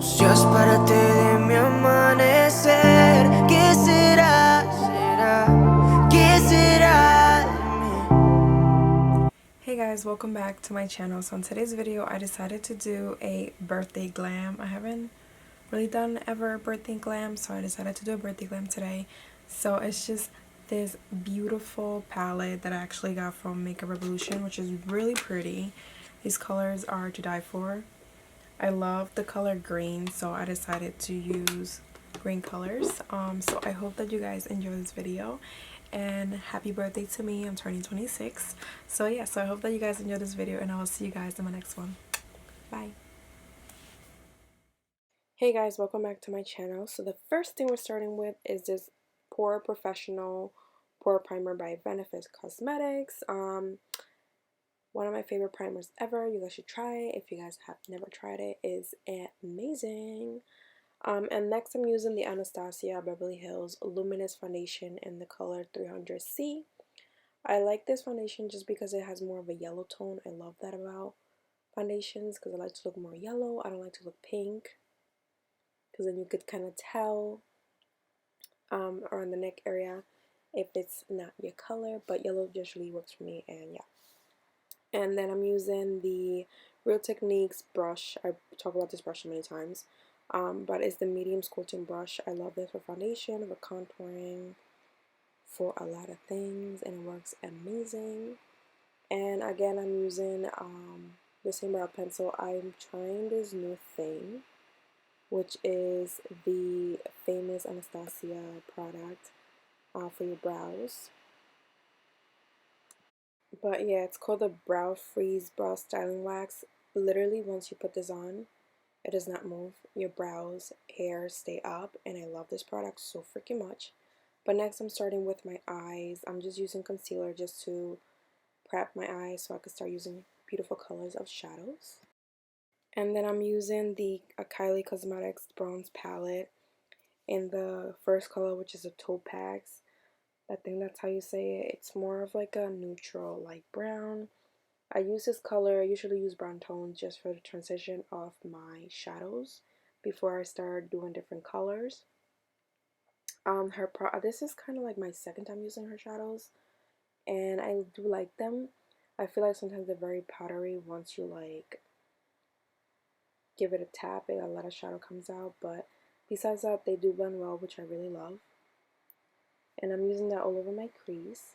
Just párate de mi amanecer. ¿Qué será? ¿Qué será de mí? Hey guys, welcome back to my channel. So in today's video, I decided to do a birthday glam. I haven't really done ever a birthday glam, so I decided to do a birthday glam today. So it's just this beautiful palette that I actually got from Makeup Revolution, which is really pretty. These colors are to die for. I love the color green, so I decided to use green colors. So I hope that you guys enjoy this video, and happy birthday to me. I'm turning 26. So yeah, so I hope that you guys enjoy this video, and I will see you guys in my next one. Bye. Hey guys, welcome back to my channel. So the first thing we're starting with is this Pore Professional Pore Primer by Benefit Cosmetics. One of my favorite primers ever. You guys should try it. If you guys have never tried it, it's amazing. And next I'm using the Anastasia Beverly Hills Luminous Foundation in the color 300C. I like this foundation just because it has more of a yellow tone. I love that about foundations because I like to look more yellow. I don't like to look pink because then you could kind of tell around the neck area if it's not your color, but yellow usually works for me, and yeah. And then I'm using the Real Techniques brush. I talk about this brush many times, but it's the medium sculpting brush. I love this for foundation, for contouring, for a lot of things, and it works amazing. And again, I'm using the same brow pencil. I'm trying this new thing, which is the famous Anastasia product for your brows. But yeah, it's called the Brow Freeze Brow Styling Wax. Literally, once you put this on, it does not move. Your brows, hair stay up, and I love this product so freaking much. But next, I'm starting with my eyes. I'm just using concealer just to prep my eyes so I can start using beautiful colors of shadows. And then I'm using the Kylie Cosmetics Bronze Palette in the first color, which is a Topaz. I think that's how you say it. It's more of like a neutral light brown. I use this color. I usually use brown tones just for the transition of my shadows before I start doing different colors. This is kind of like my second time using her shadows, and I do like them. I feel like sometimes they're very powdery. Once you like give it a tap, a lot of shadow comes out, but besides that, they do blend well, which I really love. And I'm using that all over my crease.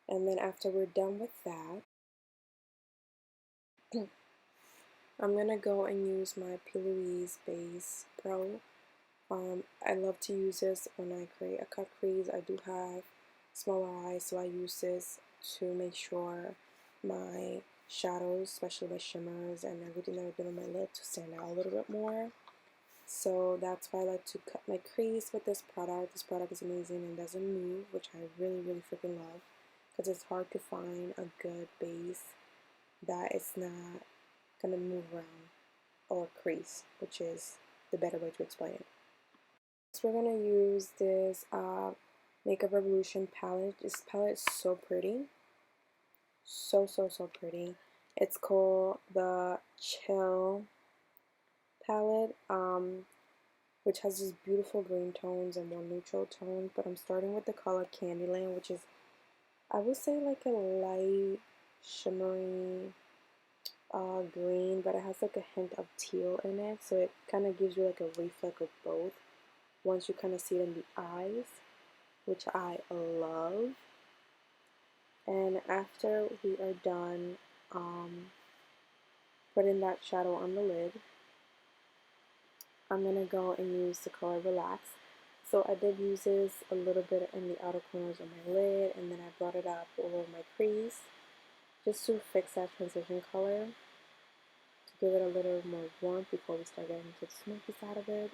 And then after we're done with that, I'm gonna go and use my P. Louise Base Pro. I love to use this when I create a cut crease. I do have smaller eyes, so I use this to make sure my shadows, especially the shimmers and everything that I do on my lid, to stand out a little bit more. So that's why I like to cut my crease with this product. This product is amazing and doesn't move, which I really, really freaking love, because it's hard to find a good base that is not gonna move around or crease, which is the better way to explain it. So we're gonna use this Makeup Revolution palette. This palette is so pretty, so pretty. It's called the Chill palette, which has these beautiful green tones and more neutral tones. But I'm starting with the color Candyland, which is, I would say, like a light shimmery green, but it has like a hint of teal in it, so it kind of gives you like a reflect of both once you kind of see it in the eyes, which I love. And after we are done putting that shadow on the lid, I'm gonna go and use the color Relax. So I did use this a little bit in the outer corners of my lid, and then I brought it up over my crease just to fix that transition color, give it a little more warmth before we start getting into the smoky side of it.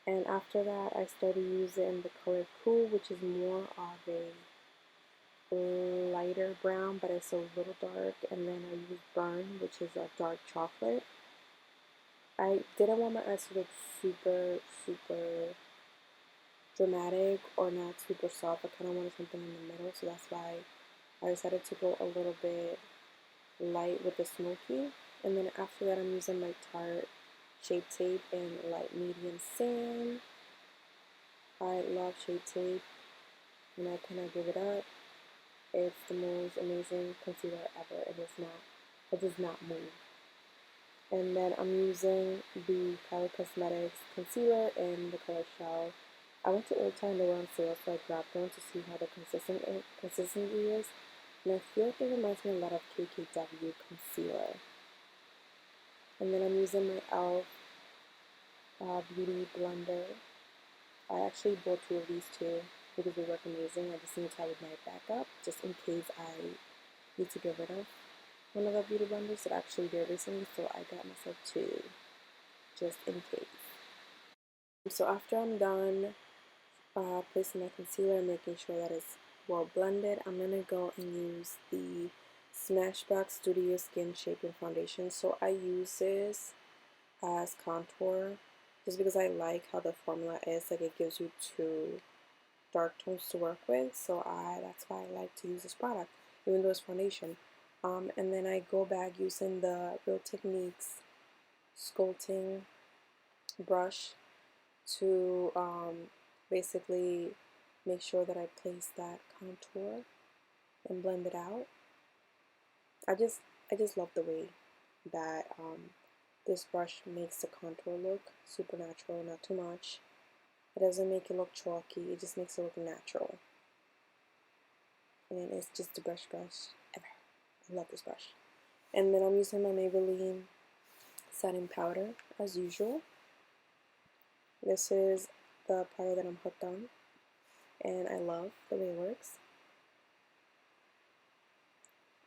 And after that, I started using the color Cool, which is more of a lighter brown, but it's a little dark. And then I used Burn, which is a dark chocolate. I didn't want my eyes to look super dramatic or not super soft. I kind of wanted something in the middle, so that's why I decided to go a little bit light with the smoky. And then after that, I'm using my Tarte Shape Tape in light medium sand. I love Shape Tape, and I cannot give it up. It's the most amazing concealer ever. It does not move. And then I'm using the Kylie Cosmetics concealer in the color Shell. I went to Ulta and they were on sale, so I grabbed one to see how the consistency is. And I feel like it reminds me a lot of KKW concealer. And then I'm using my e.l.f. Beauty Blender. I actually bought 2 of these too because they work amazing. I just need to have my backup just in case I need to get rid of one of the beauty blenders that actually did recently, so I got myself 2 just in case. So after I'm done placing my concealer and making sure that it's well blended, I'm gonna go and use the Smashbox Studio Skin Shaping Foundation. So I use this as contour just because I like how the formula is, like it gives you 2 dark tones to work with, so that's why I like to use this product even though it's foundation. And then I go back using the Real Techniques sculpting brush to basically make sure that I place that contour and blend it out. I just love the way that this brush makes the contour look super natural, not too much. It doesn't make it look chalky, it just makes it look natural. And it's just the best brush ever. I love this brush. And then I'm using my Maybelline setting powder as usual. This is the powder that I'm hooked on, and I love the way it works.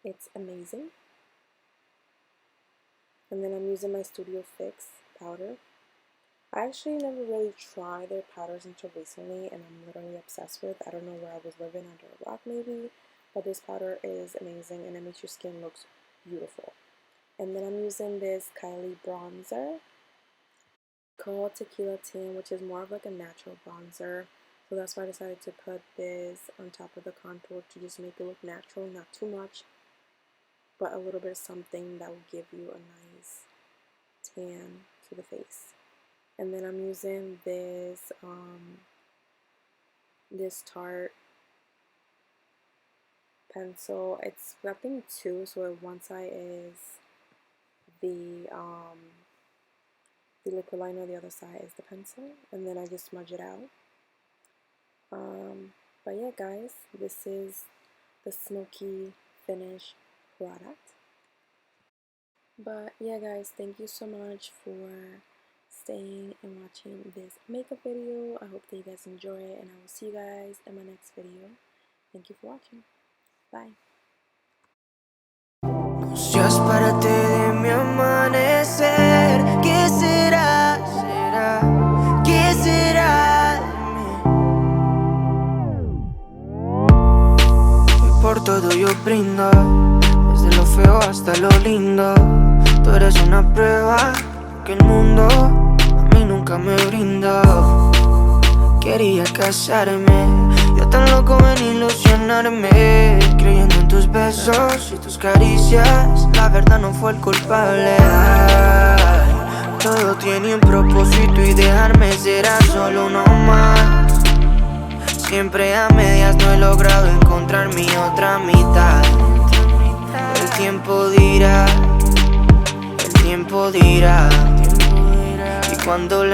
It's amazing. And then I'm using my Studio Fix powder. I actually never really tried their powders until recently, and I'm literally obsessed with. I don't know where I was living, under a rock maybe, but this powder is amazing and it makes your skin look beautiful. And then I'm using this Kylie bronzer called Tequila Tan, which is more of like a natural bronzer. So that's why I decided to put this on top of the contour to just make it look natural, not too much, but a little bit of something that will give you a nice tan to the face. And then I'm using this this Tarte pencil. It's I think 2, so one side is the liquid liner, the other side is the pencil, and then I just smudge it out. But yeah, guys, this is the smoky finish product. But yeah, guys, thank you so much for staying and watching this makeup video. I hope that you guys enjoy it, and I will see you guys in my next video. Thank you for watching. Bye. No seas parte de mi amanecer. ¿Qué será? ¿Qué será de mí? Y por todo yo brindo, desde lo feo hasta lo lindo. Tú eres una prueba que el mundo a mí nunca me brindó. Quería casarme, yo tan loco en ilusionarme, creyendo en tus besos y tus caricias. La verdad no fue el culpable. Ay, todo tiene un propósito y dejarme será solo uno más. Siempre a medias no he logrado encontrar mi otra mitad. El tiempo dirá, el tiempo dirá. Y cuando